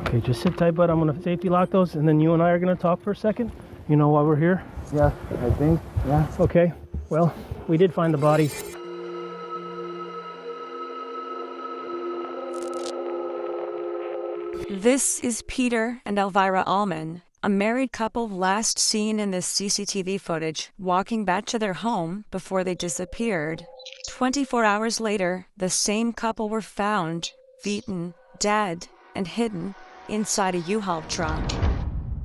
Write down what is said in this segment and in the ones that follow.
Okay, just sit tight, bud. I'm gonna safety lock those, and then you and I are gonna talk for a second. You know why we're here? Yeah, I think. Yeah. Okay. Well, we did find the body. This is Peter and Elvira Allman, a married couple last seen in this CCTV footage walking back to their home before they disappeared. 24 hours later, the same couple were found, beaten, dead, and hidden inside a U-Haul truck.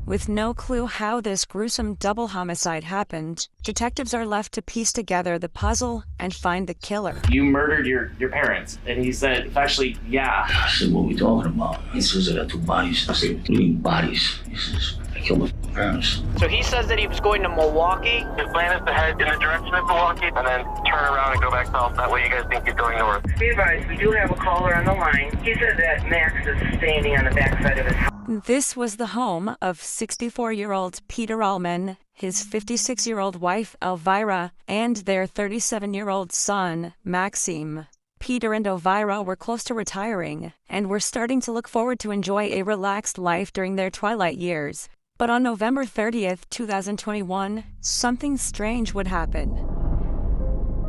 With no clue how this gruesome double homicide happened, detectives are left to piece together the puzzle and find the killer. You murdered your parents. And he said, actually, yeah. I said, what are we talking about? He says I got 2 bodies. I said, 3 bodies. He says, I killed my parents. So he says that he was going to Milwaukee. His plan is to head in the direction of Milwaukee and then turn around and go back south. That way you guys think he's going north. Be advised, we do have a caller on the line. He said that Max is standing on the backside of his house. This was the home of 64-year-old Peter Allman, his 56-year-old wife Elvira, and their 37-year-old son, Maxim. Peter and Elvira were close to retiring and were starting to look forward to enjoy a relaxed life during their twilight years. But on November 30th, 2021, something strange would happen.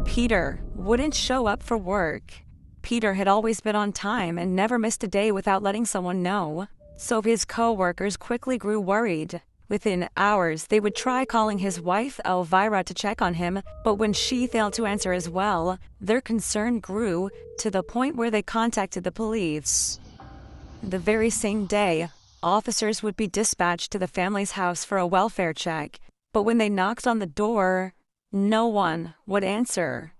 Peter wouldn't show up for work. Peter had always been on time and never missed a day without letting someone know. So his co-workers quickly grew worried. Within hours, they would try calling his wife, Elvira, to check on him, but when she failed to answer as well, their concern grew to the point where they contacted the police. The very same day, officers would be dispatched to the family's house for a welfare check, but when they knocked on the door, no one would answer.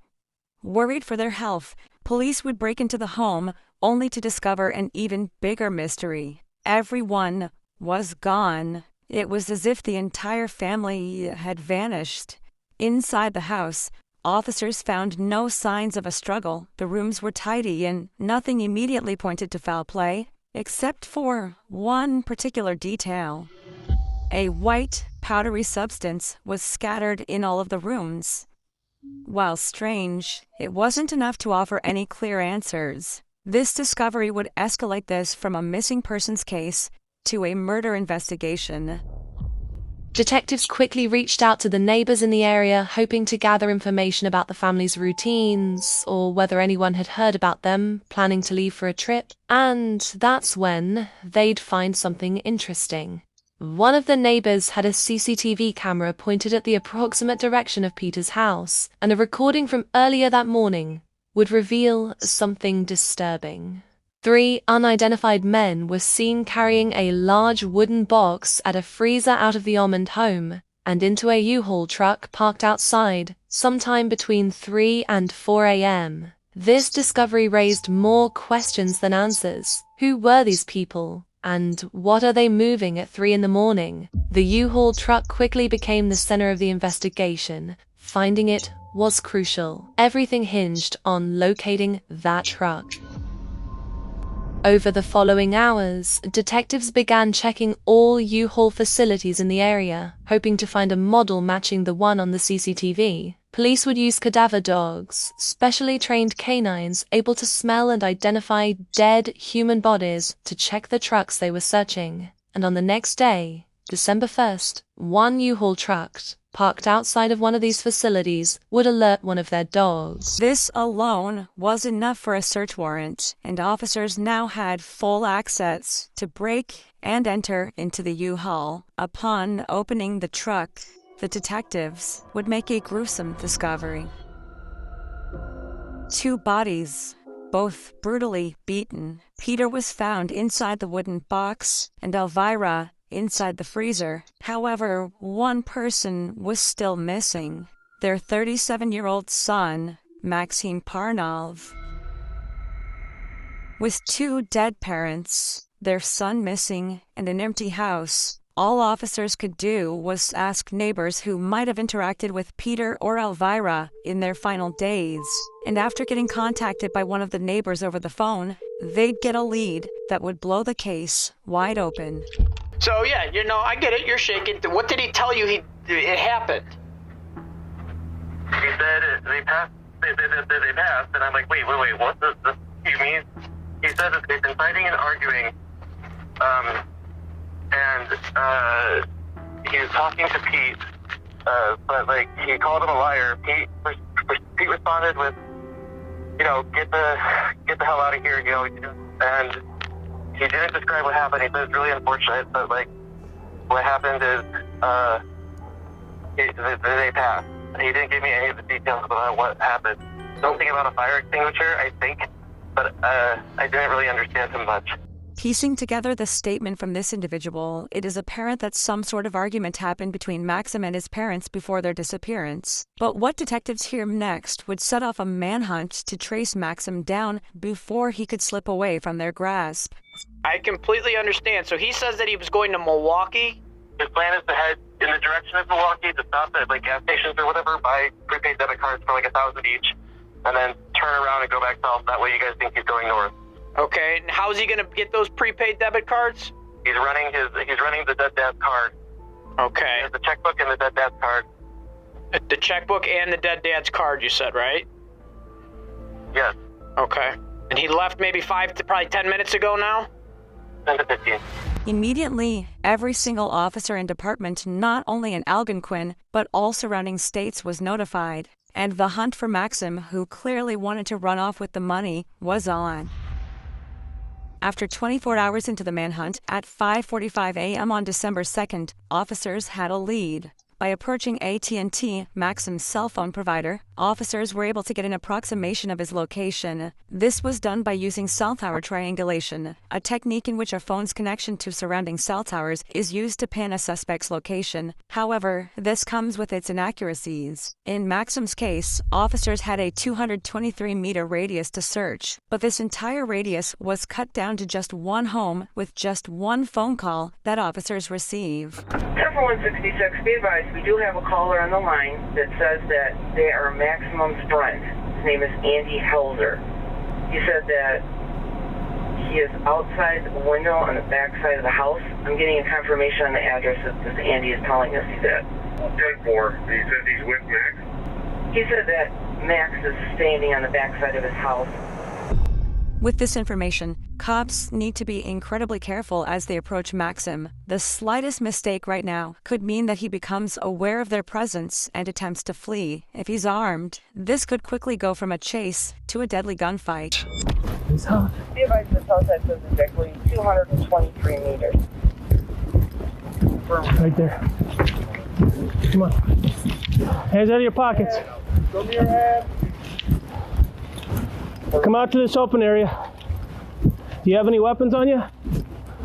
Worried for their health, police would break into the home, only to discover an even bigger mystery. Everyone was gone. It was as if the entire family had vanished. Inside the house, officers found no signs of a struggle. The rooms were tidy and nothing immediately pointed to foul play, except for one particular detail. A white, powdery substance was scattered in all of the rooms. While strange, it wasn't enough to offer any clear answers. This discovery would escalate this from a missing persons case to a murder investigation. Detectives quickly reached out to the neighbors in the area, hoping to gather information about the family's routines or whether anyone had heard about them planning to leave for a trip. And that's when they'd find something interesting. One of the neighbors had a CCTV camera pointed at the approximate direction of Peter's house, and a recording from earlier that morning would reveal something disturbing. 3 unidentified men were seen carrying a large wooden box at a freezer out of the Almond home and into a U-Haul truck parked outside sometime between 3 and 4 a.m. This discovery raised more questions than answers. Who were these people? And what are they moving at 3 in the morning? The U-Haul truck quickly became the center of the investigation. Finding it was crucial. Everything hinged on locating that truck. Over the following hours, detectives began checking all U-Haul facilities in the area, hoping to find a model matching the one on the CCTV. Police would use cadaver dogs, specially trained canines able to smell and identify dead human bodies to check the trucks they were searching. And on the next day, December 1st, one U-Haul truck parked outside of one of these facilities would alert one of their dogs. This alone was enough for a search warrant, and officers now had full access to break and enter into the U-Haul. Upon opening the truck, the detectives would make a gruesome discovery. 2 bodies, both brutally beaten. Peter was found inside the wooden box, and Elvira inside the freezer. However, one person was still missing. Their 37-year-old son, Maxim Parnov. With 2 dead parents, their son missing, and an empty house, all officers could do was ask neighbors who might have interacted with Peter or Elvira in their final days. And after getting contacted by one of the neighbors over the phone, they'd get a lead that would blow the case wide open. So yeah, I get it. You're shaking. What did he tell you? It happened. He said they passed. They passed, and I'm like, wait. What does this you mean? He said that they've been fighting and arguing And he was talking to Pete, but like he called him a liar. Pete responded with, get the hell out of here, and he didn't describe what happened. He said it's really unfortunate, but like what happened is they passed. He didn't give me any of the details about what happened. Something about a fire extinguisher, I think, but I didn't really understand him much. Piecing together the statement from this individual, it is apparent that some sort of argument happened between Maxim and his parents before their disappearance. But what detectives hear next would set off a manhunt to trace Maxim down before he could slip away from their grasp. I completely understand. So he says that he was going to Milwaukee? His plan is to head in the direction of Milwaukee, to stop at like gas stations or whatever, buy prepaid debit cards for like $1,000 each, and then turn around and go back south. That way you guys think he's going north. Okay, and how's he gonna get those prepaid debit cards? He's running the dead dad's card. Okay. He has the checkbook and the dead dad's card. The checkbook and the dead dad's card, you said, right? Yes. Okay. And he left maybe 5 to probably 10 minutes ago now? 10 to 15. Immediately, every single officer and department, not only in Algonquin, but all surrounding states, was notified. And the hunt for Maxim, who clearly wanted to run off with the money, was on. After 24 hours into the manhunt, at 5:45 a.m. on December 2nd, officers had a lead. By approaching AT&T, Maxim's cell phone provider, officers were able to get an approximation of his location. This was done by using cell tower triangulation, a technique in which a phone's connection to surrounding cell towers is used to pin a suspect's location. However, this comes with its inaccuracies. In Maxim's case, officers had a 223-meter radius to search, but this entire radius was cut down to just one home with just one phone call that officers receive. 166, be advised, we do have a caller on the line that says that they are Maximum's friend. His name is Andy Helzer. He said that he is outside the window on the back side of the house. I'm getting a confirmation on the address that this Andy is telling us he's at. 10-4. He says he's with Max? He said that Max is standing on the back side of his house. With this information, cops need to be incredibly careful as they approach Maxim. The slightest mistake right now could mean that he becomes aware of their presence and attempts to flee. If he's armed, this could quickly go from a chase to a deadly gunfight. He's hot. Be advised, this house says exactly 223 meters. Right there. Come on. Hands out of your pockets. Show me your hand. Come out to this open area. Do you have any weapons on you?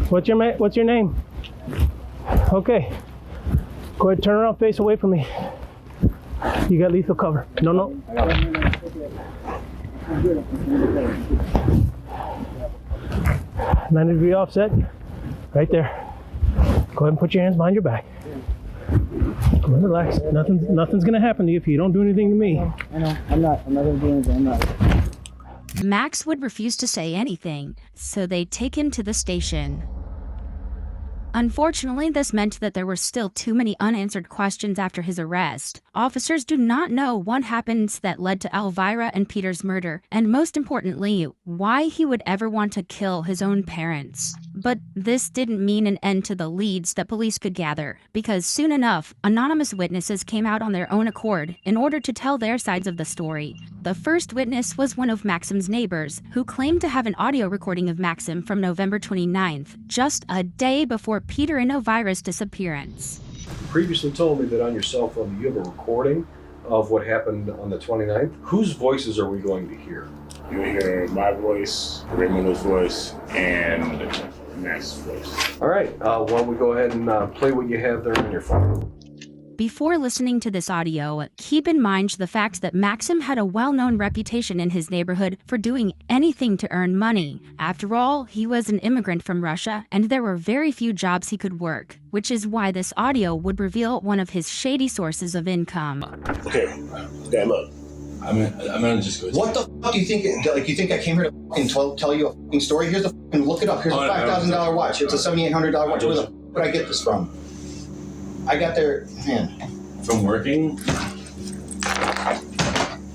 What's your name? Okay. Go ahead, turn around, face away from me. You got lethal cover. No. 90-degree offset. Right there. Go ahead and put your hands behind your back. Come on, relax. Nothing's gonna happen to you if you don't do anything to me. I know. I'm not gonna do anything. I'm not. Max would refuse to say anything, so they'd take him to the station. Unfortunately, this meant that there were still too many unanswered questions after his arrest. Officers do not know what happened that led to Elvira and Peter's murder, and most importantly, why he would ever want to kill his own parents. But this didn't mean an end to the leads that police could gather, because soon enough, anonymous witnesses came out on their own accord in order to tell their sides of the story. The first witness was one of Maxim's neighbors, who claimed to have an audio recording of Maxim from November 29th, just a day before Peter and Elvira's disappearance. You previously told me that on your cell phone you have a recording of what happened on the 29th. Whose voices are we going to hear? You'll hear my voice, Raymondo's voice, and Max's voice. All right, why don't we go ahead and play what you have there on your phone. Before listening to this audio, keep in mind the fact that Maxim had a well-known reputation in his neighborhood for doing anything to earn money. After all, he was an immigrant from Russia, and there were very few jobs he could work, which is why this audio would reveal one of his shady sources of income. Okay, Dad, look. I'm gonna just go. What the fuck do you think? Like, you think I came here to fucking tell you a fucking story? Here's the fucking, look it up. Here's a $5,000 watch. It's a $7,800 watch. Where the fuck would I get this from? I got there, man. From working?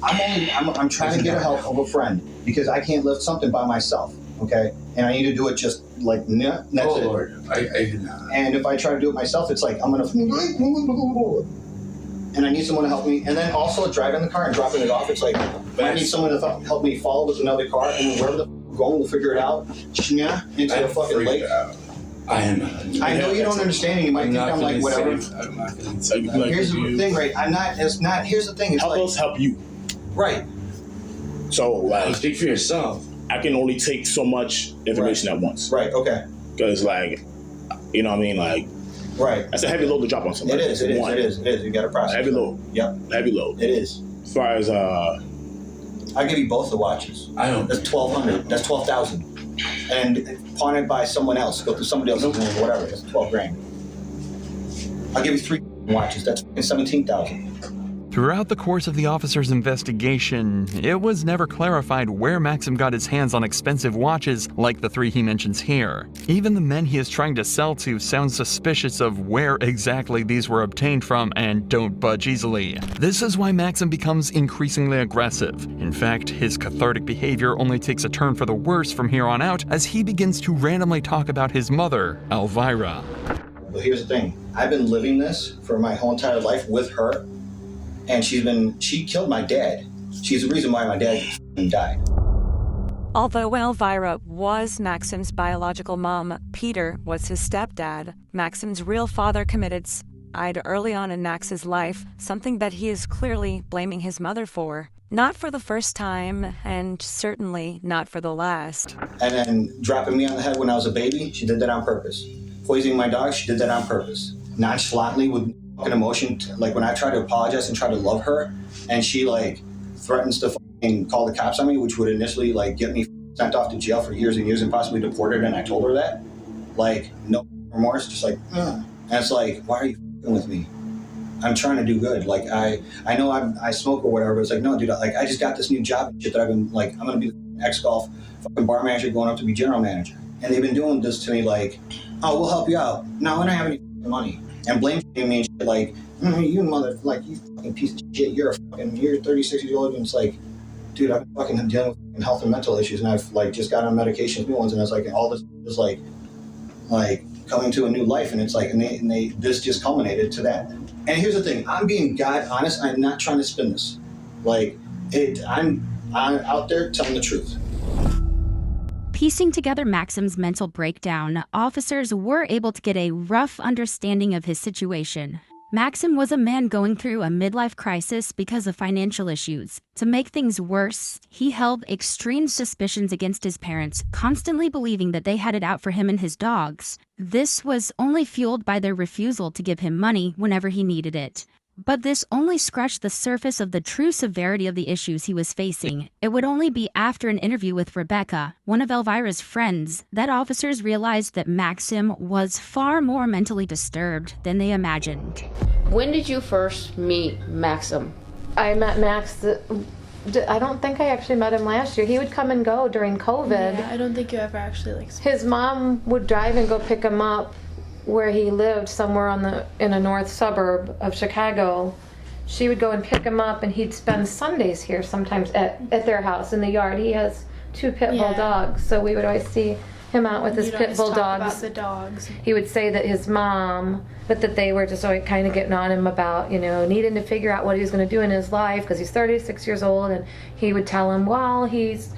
I'm trying to get help of a friend because I can't lift something by myself. okay? And I need to do it just like, that's it. Lord, I did not. And if I try to do it myself, it's like, I'm gonna, and I need someone to help me. And then also driving the car and dropping it off, it's like, I need someone to help me follow with another car, and then wherever we're going, we'll figure it out. Into the fucking lake. I am. I know you don't understand, and you might think I'm like, whatever. I'm not gonna tell you. Here's the thing, right? It's not, here's the thing. It's help like, us help you. Right. So, like, speak for yourself. I can only take so much information at once. Right, okay. Because, like, you know what I mean? Like, right. That's a heavy load to drop on somebody. It is. You got to process. Heavy load. Yep. Heavy load. It is. As far as, I'll give you both the watches. I don't. That's $1,200. That's $12,000. And pawn it by someone else. Go through somebody else's name or whatever. That's $12,000. I'll give you 3 watches. That's $17,000. Throughout the course of the officer's investigation, it was never clarified where Maxim got his hands on expensive watches like the 3 he mentions here. Even the men he is trying to sell to sound suspicious of where exactly these were obtained from and don't budge easily. This is why Maxim becomes increasingly aggressive. In fact, his cathartic behavior only takes a turn for the worse from here on out as he begins to randomly talk about his mother, Elvira. But here's the thing. I've been living this for my whole entire life with her. And she killed my dad. She's the reason why my dad died. Although Elvira was Maxim's biological mom, Peter was his stepdad. Maxim's real father committed suicide early on in Max's life, something that he is clearly blaming his mother for. Not for the first time, and certainly not for the last. And then dropping me on the head when I was a baby, she did that on purpose. Poisoning my dog, she did that on purpose. Nonchalantly with fucking emotion, like when I try to apologize and try to love her, and she like threatens to fucking call the cops on me, which would initially like get me sent off to jail for years and years and possibly deported, and I told her that, like, no remorse, just like, and it's like, why are you fucking with me? I'm trying to do good. Like, I know I smoke or whatever, but it's like, no, dude, like, I just got this new job and shit that I've been, like, I'm gonna be ex-golf fucking bar manager going up to be general manager. And they've been doing this to me like, oh, we'll help you out. No, I don't have any money. And blame me and shit like, you mother, like, you fucking piece of shit, you're 36 years old, and it's like, dude, I've been fucking dealing with health and mental issues, and I've like just got on medications, new ones, and it's like all this is like coming to a new life, and it's like, and they this just culminated to that. And here's the thing, I'm being God honest, I'm not trying to spin this. Like, I'm out there telling the truth. Piecing together Maxim's mental breakdown, officers were able to get a rough understanding of his situation. Maxim was a man going through a midlife crisis because of financial issues. To make things worse, he held extreme suspicions against his parents, constantly believing that they had it out for him and his dogs. This was only fueled by their refusal to give him money whenever he needed it. But this only scratched the surface of the true severity of the issues he was facing. It would only be after an interview with Rebecca, one of Elvira's friends, that officers realized that Maxim was far more mentally disturbed than they imagined. When did you first meet Maxim? I met Max, I don't think I actually met him last year. He would come and go during COVID. Yeah, I don't think you ever actually His mom would drive and go pick him up where he lived, somewhere in a north suburb of Chicago. She would go and pick him up, and he'd spend Sundays here sometimes at their house in the yard. He has 2 pit bull dogs, so we would always see him out with his pit bull dogs. About the dogs. He would say that his mom, but that they were just always kind of getting on him about, needing to figure out what he was going to do in his life because he's 36 years old, and he would tell him, well, he's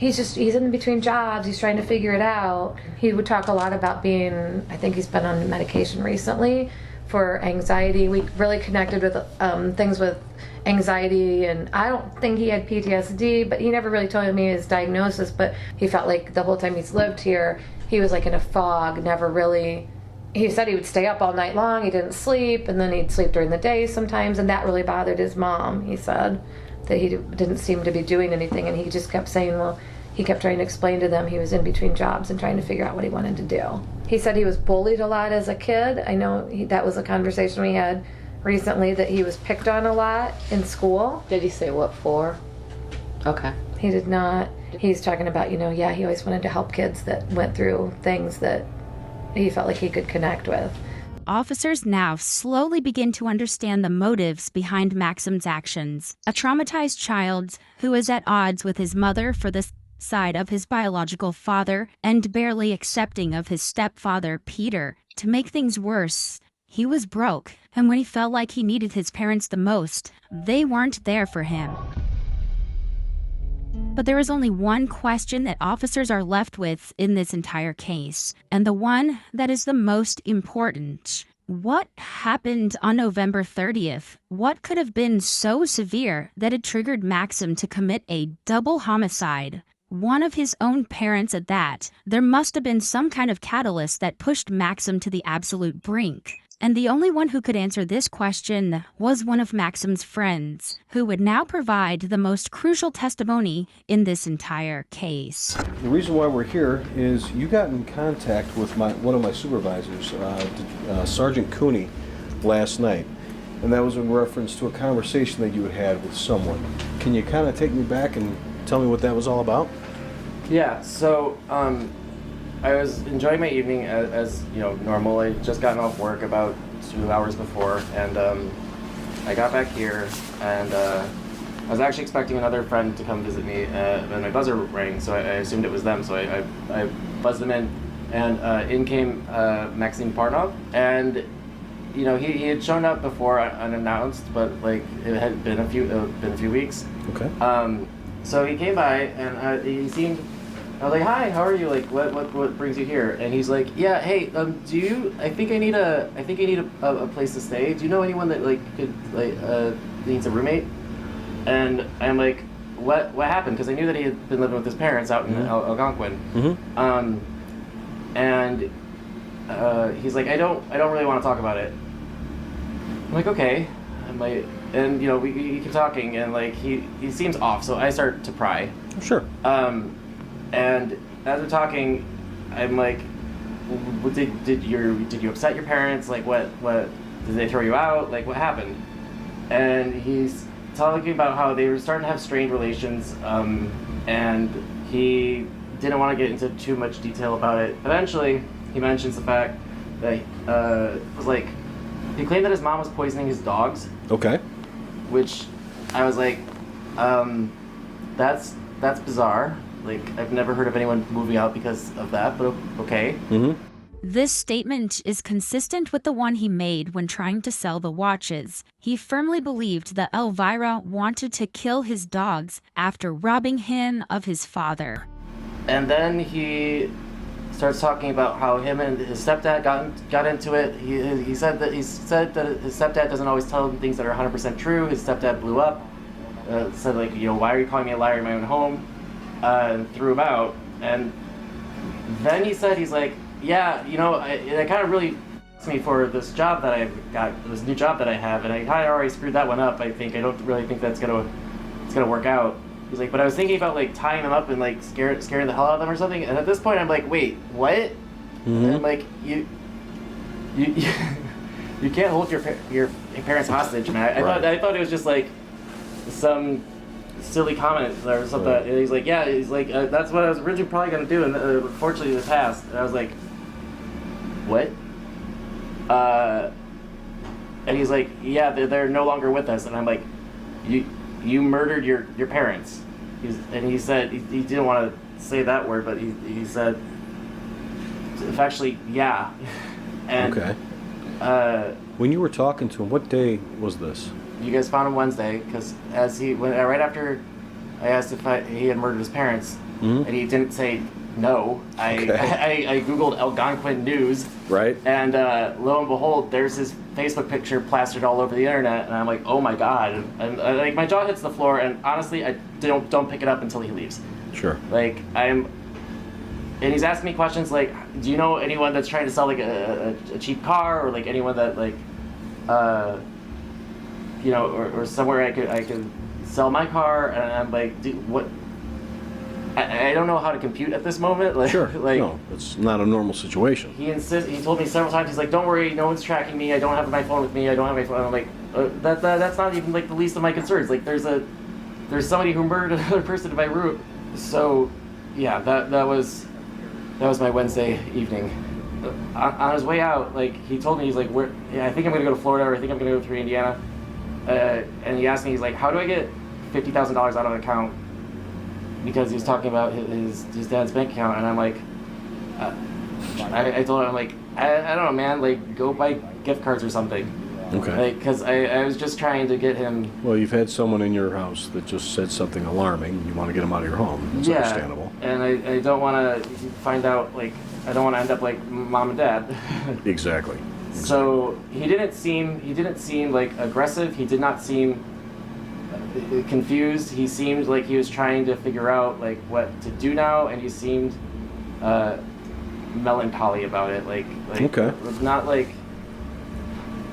in between jobs, he's trying to figure it out. He would talk a lot about I think he's been on medication recently for anxiety. We really connected with things with anxiety, and I don't think he had PTSD, but he never really told me his diagnosis, but he felt like the whole time he's lived here, he was like in a fog, never really. He said he would stay up all night long, he didn't sleep, and then he'd sleep during the day sometimes, and that really bothered his mom, he said. That he didn't seem to be doing anything, and he just kept saying, well, he kept trying to explain to them he was in between jobs and trying to figure out what he wanted to do. He said he was bullied a lot as a kid. I know that was a conversation we had recently, that he was picked on a lot in school. Did he say what for? Okay. He did not. He's talking about, he always wanted to help kids that went through things that he felt like he could connect with. Officers now slowly begin to understand the motives behind Maxim's actions. A traumatized child who is at odds with his mother for the side of his biological father and barely accepting of his stepfather, Peter. To make things worse, he was broke, and when he felt like he needed his parents the most, they weren't there for him. But there is only one question that officers are left with in this entire case, and the one that is the most important. What happened on November 30th? What could have been so severe that it triggered Maxim to commit a double homicide? One of his own parents at that. There must have been some kind of catalyst that pushed Maxim to the absolute brink. And the only one who could answer this question was one of Maxim's friends, who would now provide the most crucial testimony in this entire case. The reason why we're here is you got in contact with one of my supervisors, Sergeant Cooney, last night. And that was in reference to a conversation that you had had with someone. Can you kind of take me back and tell me what that was all about? Yeah, so I was enjoying my evening as normal. I just gotten off work about 2 hours before, and I got back here, and I was actually expecting another friend to come visit me, but my buzzer rang, so I assumed it was them, so I buzzed them in, and in came Maxim Parnov, and he had shown up before unannounced, but like it had been a few weeks. Okay. So he came by, and he seemed. I was like, "Hi, how are you? Like, what brings you here?" And he's like, "Yeah, hey, I think I need a place to stay. Do you know anyone that needs a roommate?" And I'm like, "What happened?" Because I knew that he had been living with his parents out in Algonquin. Mm-hmm. And he's like, "I don't really want to talk about it." I'm like, "Okay." And we keep talking, and like he seems off, so I start to pry. Sure. And as we're talking, I'm like, did you upset your parents? Like, what did they throw you out? Like, what happened? And he's talking about how they were starting to have strained relations, and he didn't want to get into too much detail about it. Eventually, he mentions the fact that he claimed that his mom was poisoning his dogs. Okay. Which I was like, that's bizarre. Like, I've never heard of anyone moving out because of that, but okay. Mm-hmm. This statement is consistent with the one he made when trying to sell the watches. He firmly believed that Elvira wanted to kill his dogs after robbing him of his father. And then he starts talking about how him and his stepdad got into it. He said that his stepdad doesn't always tell him things that are 100% true. His stepdad blew up, said like, why are you calling me a liar in my own home? And threw him out. And then he said, he's like, yeah, it kind of really me for this job that I've got, this new job that I have, and I kind of already screwed that one up. I don't really think that's gonna work out. He's like, but I was thinking about like tying them up and like scaring the hell out of them or something. And at this point, I'm like, wait, what? Mm-hmm. And I'm like, you can't hold your parents hostage, man. I thought it was just like some silly comment or something. Right. And he's like, that's what I was originally probably gonna do, and unfortunately it passed. And I was like, what? And he's like, yeah, they're no longer with us. And I'm like, you murdered your parents. He said he didn't want to say that word, but he said, actually, yeah. And okay. When you were talking to him, what day was this? You guys found him Wednesday, because right after I asked if he had murdered his parents, mm-hmm. and he didn't say no, I Googled Algonquin news, right? And lo and behold, there's his Facebook picture plastered all over the internet, and I'm like, oh my god! And like my jaw hits the floor, and honestly, I don't pick it up until he leaves. Sure. And he's asking me questions like, do you know anyone that's trying to sell like a cheap car, or like anyone that like, or somewhere I could sell my car? And I'm like, what? I don't know how to compute at this moment. Like, sure. No, it's not a normal situation. He told me several times. He's like, "Don't worry, no one's tracking me. I don't have my phone with me. I don't have my phone." I'm like, that's not even like the least of my concerns. Like, there's somebody who murdered another person in my room. So, yeah, that was my Wednesday evening. On his way out, like he told me, he's like, I think I'm gonna go to Florida, or I think I'm gonna go through Indiana. And he asked me, he's like, how do I get $50,000 out of an account? because he was talking about his dad's bank account, and I'm like, I told him, I'm like, I don't know, man, like, go buy gift cards or something. Okay. Like, because I was just trying to get him. Well, you've had someone in your house that just said something alarming, and you want to get him out of your home. It's understandable. And I don't want to find out, like, I don't want to end up like mom and dad. Exactly. So he didn't seem like aggressive. He did not seem confused. He seemed like he was trying to figure out like what to do now, and he seemed melancholy about it. Like okay. Not like,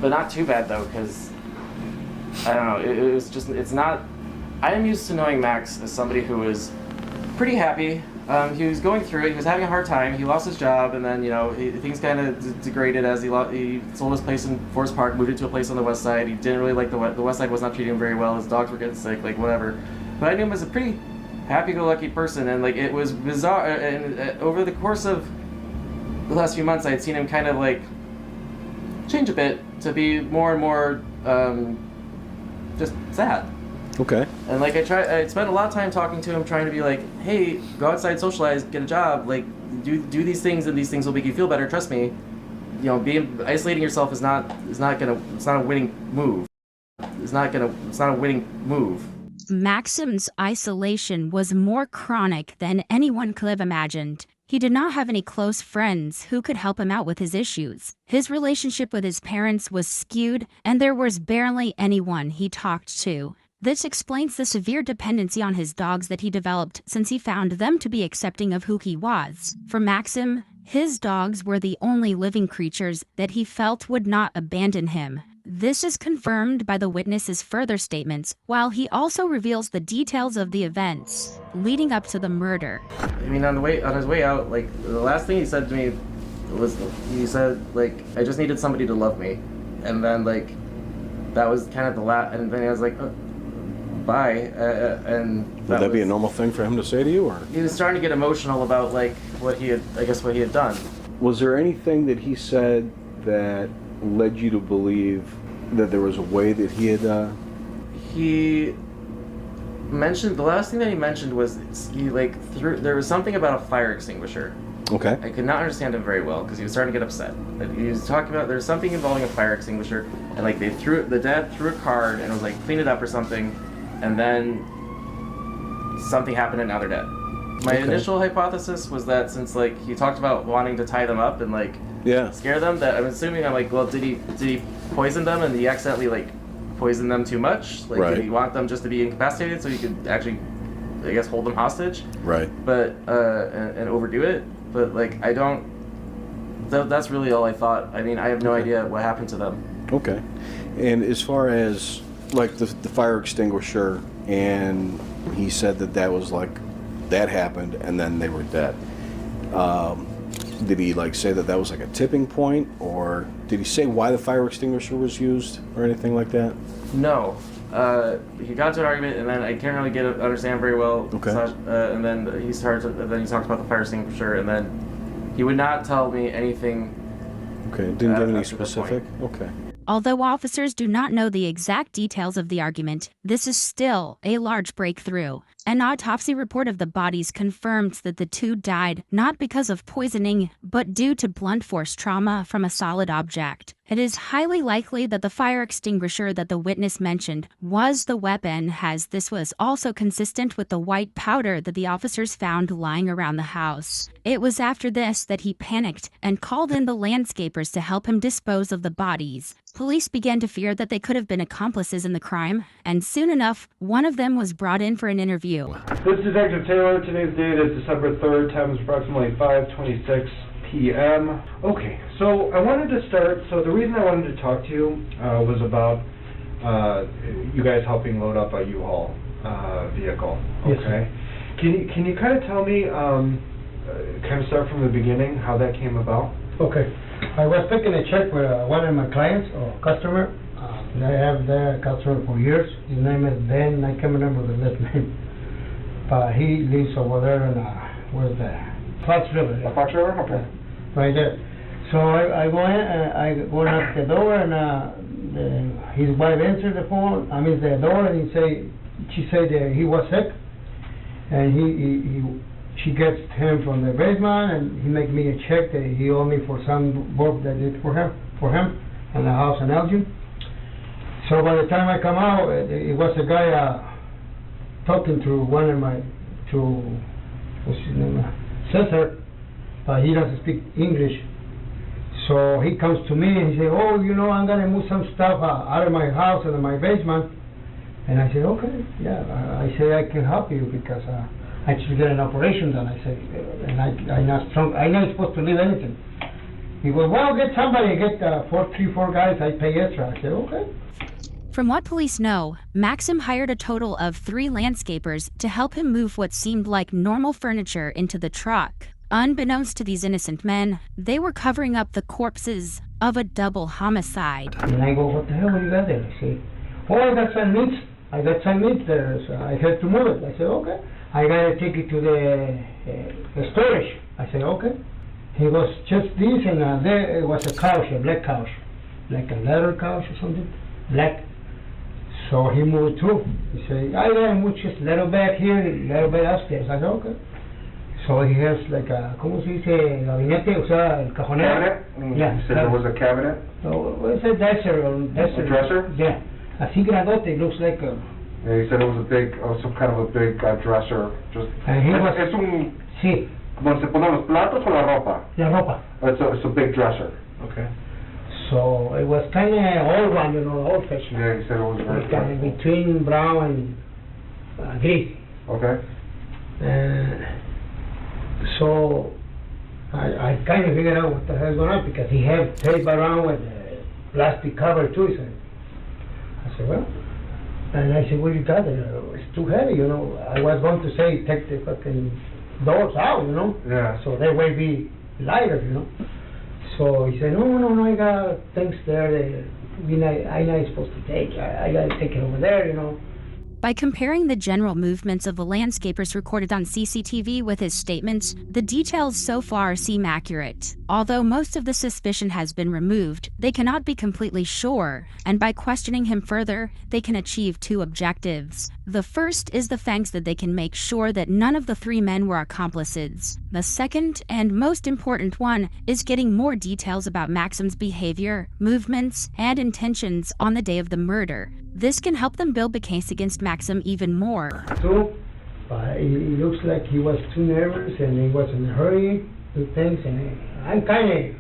but not too bad though, because I don't know. It was just, it's not. I am used to knowing Max as somebody who was pretty happy. He was going through it. He was having a hard time. He lost his job, and then things kind of degraded as he sold his place in Forest Park, moved into a place on the west side. He didn't really like the west side was not treating him very well. His dogs were getting sick, like whatever. But I knew him as a pretty happy-go-lucky person, and like it was bizarre. And over the course of the last few months, I had seen him kind of like change a bit to be more and more just sad. Okay. And like I spent a lot of time talking to him, trying to be like, hey, go outside, socialize, get a job, like do these things, and these things will make you feel better. Trust me. Isolating yourself is not a winning move. It's not a winning move. Maxim's isolation was more chronic than anyone could have imagined. He did not have any close friends who could help him out with his issues. His relationship with his parents was skewed, and there was barely anyone he talked to. This explains the severe dependency on his dogs that he developed since he found them to be accepting of who he was. For Maxim, his dogs were the only living creatures that he felt would not abandon him. This is confirmed by the witness's further statements, while he also reveals the details of the events leading up to the murder. I mean, on his way out, like the last thing he said to me was, he said like, I just needed somebody to love me, and then like that was kind of the last, and then I was like, bye. And would that be a normal thing for him to say to you, or? He was starting to get emotional about like what he had done. Was there anything that he said that led you to believe that there was a way that he had? He mentioned, the last thing that he mentioned was there was something about a fire extinguisher. Okay. I could not understand him very well because he was starting to get upset. He was talking about there's something involving a fire extinguisher, and like the dad threw a card and was like, clean it up or something, and then something happened and now they're dead. My initial hypothesis was that since like he talked about wanting to tie them up and like scare them, that I'm like, well, did he poison them and he accidentally like poisoned them too much? Like did he want them just to be incapacitated so he could actually, I guess, hold them hostage? Right. But and overdo it. But like I don't. That's really all I thought. I mean, I have no idea what happened to them. Okay. And as far as like the fire extinguisher, and he said that was like that happened and then they were dead. Did he like say that was like a tipping point, or did he say why the fire extinguisher was used or anything like that? No. He got into an argument, and then I can't really understand very well. Okay. And then he talked about the fire extinguisher, and then he would not tell me anything. Okay. Didn't give any specific. Okay. Although officers do not know the exact details of the argument, this is still a large breakthrough. An autopsy report of the bodies confirms that the two died not because of poisoning, but due to blunt force trauma from a solid object. It is highly likely that the fire extinguisher that the witness mentioned was the weapon, as this was also consistent with the white powder that the officers found lying around the house. It was after this that he panicked and called in the landscapers to help him dispose of the bodies. Police began to fear that they could have been accomplices in the crime, and soon enough, one of them was brought in for an interview. This is Detective Taylor. Today's date is December 3rd. Time is approximately 5:26 p.m. Okay, so I wanted to start. So the reason I wanted to talk to you was about you guys helping load up a U-Haul vehicle. Okay. Yes. Can you kind of tell me, kind of start from the beginning, how that came about? Okay. I was taking a check with one of my clients or customer. I have their customer for years. His name is Ben. I can't remember the last name. But he lives over there in, where's that? Fox River. Fox River? Okay. Right there. So I go in and I go knock the door, and his wife answered the door, and she said that he was sick. and she gets him from the basement, and he make me a check that he owed me for some work that I did for him, in the house in Elgin. So by the time I come out, it was a guy talking to one of my, what's his name, Cesar, but he doesn't speak English. So he comes to me and he says, oh, you know, I'm going to move some stuff out of my house and in my basement. And I said, okay, yeah. I say I can help you because I actually get an operation done. I say, and I'm not strong. I'm not supposed to leave anything. He goes, well, get somebody, get 4 guys, I pay extra. I said, okay. From what police know, Maxim hired a total of 3 landscapers to help him move what seemed like normal furniture into the truck. Unbeknownst to these innocent men, they were covering up the corpses of a double homicide. And I go, what the hell you got there? I say, oh, I got some meat. I got some meat there, so I had to move it. I said, okay. I got to take it to the storage. I said, okay. He was just this, and there was a couch, a black couch, like a leather couch or something, black. So he moved too. He said, I got to move just a little bit here, a little bit upstairs. I said, okay. So he has like a, ¿cómo se dice? Gabinete, o sea, el cajonero. Cabinet? Yeah. You said there was a cabinet? No, it's a dresser. A dresser? Yeah. Así grandote, it looks like a... Yeah, he said it was a big, some kind of a big dresser. Just. And he was... Es un... Sí. ¿Donde se ponen los platos o la ropa? La ropa. It's a big dresser. Okay. So it was kind of old one, you know, old-fashioned. Yeah, he said it was very kind of between brown and gray. Okay. So I kind of figured out what the hell's going on because he had tape around with a plastic cover too. He said, I said, well, and I said, what you got there? It's too heavy, you know. I was going to say, take the fucking doors out, you know. Yeah. So they will be lighter, you know. So he said, no, I got things there that I'm not supposed to take. I got to take it over there, you know. By comparing the general movements of the landscapers recorded on CCTV with his statements, the details so far seem accurate. Although most of the suspicion has been removed, they cannot be completely sure, and by questioning him further, they can achieve 2 objectives. The first is the thanks that they can make sure that none of the 3 men were accomplices. The second, and most important one, is getting more details about Maxim's behavior, movements, and intentions on the day of the murder. This can help them build the case against Maxim even more. So, it looks like he was too nervous and he was in a hurry to things, and I'm kind of,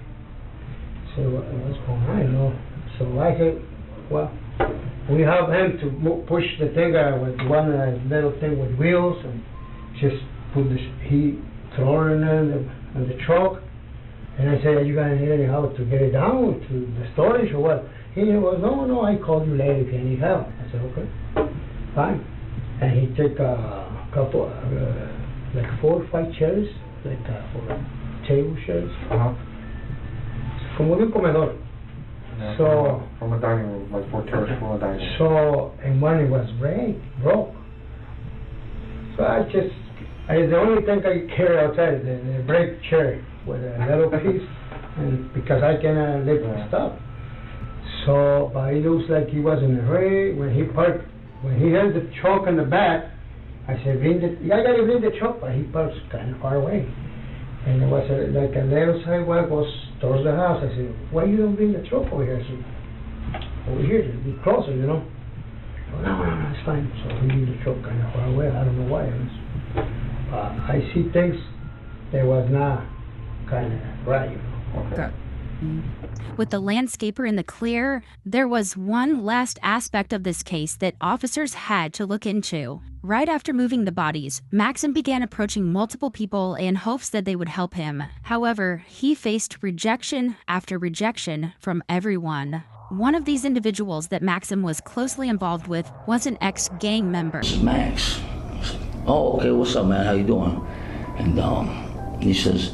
so what's going on, you know? So I said, well, we have him to push the thing with one little thing with wheels and just put he throw it in the truck. And I said, are you going to need any help to get it down to the storage or what? He was, no, I called you later if you need help. I said, okay, fine. And he took a couple, like 4 or 5 chairs, like for table chairs. Como de un comedor. Yeah, So from a dining room, like 4 chairs from a dining room. So, and one it was broke. So the only thing I carry outside is the brake chair with a little piece, and because I cannot lift the stuff. So, but it looks like he was in a hurry when he had the truck in the back. I said, I gotta bring the truck, but he parked kind of far away. And it was like a little sidewalk goes towards the house. I said, why you don't bring the truck over here? I said, over here, to be closer, you know. No, it's fine. So he moved the truck kind of far away. I don't know why. I see things that was not kind of right, you know. Okay. With the landscaper in the clear, there was one last aspect of this case that officers had to look into. Right after moving the bodies, Maxim began approaching multiple people in hopes that they would help him. However, he faced rejection after rejection from everyone. One of these individuals that Maxim was closely involved with was an ex-gang member. This is Max. Oh, okay, what's up, man? How you doing? And he says,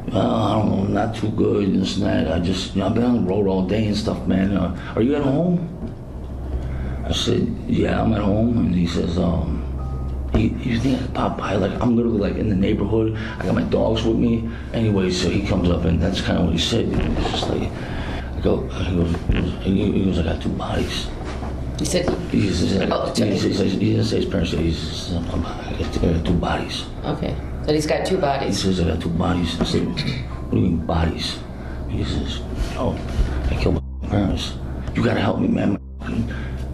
I don't know, not too good, this and that. I've been on the road all day and stuff, man. Are you at home? I said, yeah, I'm at home. And he says, you think I could pop by? Like, I'm literally like in the neighborhood. I got my dogs with me. Anyway, so he comes up and that's kind of what he said. It's just like, he goes, I got 2 bodies. He said he didn't say his parents. He says, I got 2 bodies. Okay. So he's got 2 bodies. He says, I got 2 bodies. I said, what do you mean bodies? He says, oh, I killed my parents. You gotta help me, man.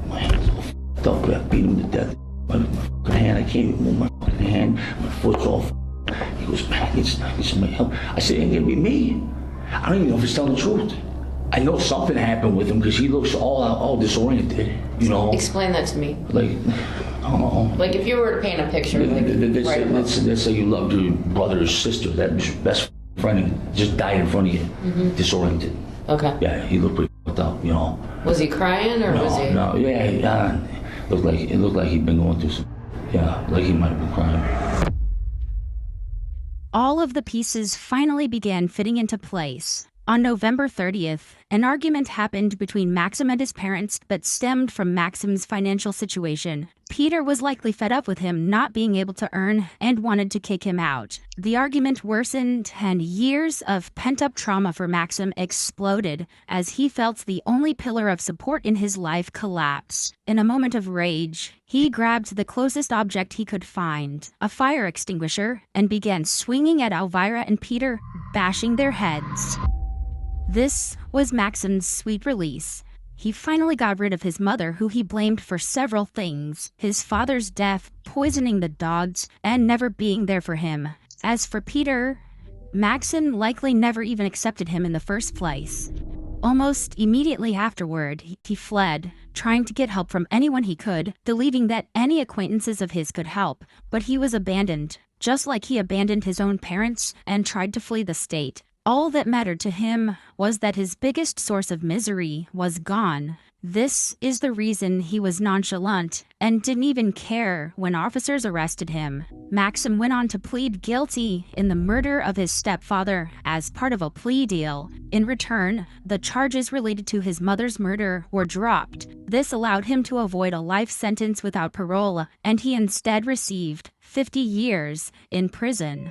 My hand's all f***ed up. I beat him to death. My fucking hand, I can't even move my fucking hand. My foot's all f***ed. He goes, man, I need somebody help. I said, it ain't gonna be me. I don't even know if he's telling the truth. I know something happened with him because he looks all disoriented, you know. Explain that to me. Like, I don't know. Like if you were to paint a picture, Let's say you loved your brother or sister, that was your best friend just died in front of you, disoriented. Okay. Yeah, he looked pretty fucked up, you know. Was he crying or was he? No, yeah, it looked like he'd been going through some, like he might have been crying. All of the pieces finally began fitting into place. On November 30th, an argument happened between Maxim and his parents but stemmed from Maxim's financial situation. Peter was likely fed up with him not being able to earn and wanted to kick him out. The argument worsened, and years of pent-up trauma for Maxim exploded as he felt the only pillar of support in his life collapse. In a moment of rage, he grabbed the closest object he could find, a fire extinguisher, and began swinging at Elvira and Peter, bashing their heads. This was Maxim's sweet release. He finally got rid of his mother, who he blamed for several things: his father's death, poisoning the dogs, and never being there for him. As for Peter, Maxim likely never even accepted him in the first place. Almost immediately afterward, he fled, trying to get help from anyone he could, believing that any acquaintances of his could help. But he was abandoned, just like he abandoned his own parents and tried to flee the state. All that mattered to him was that his biggest source of misery was gone. This is the reason he was nonchalant and didn't even care when officers arrested him. Maxim went on to plead guilty in the murder of his stepfather as part of a plea deal. In return, the charges related to his mother's murder were dropped. This allowed him to avoid a life sentence without parole, and he instead received 50 years in prison.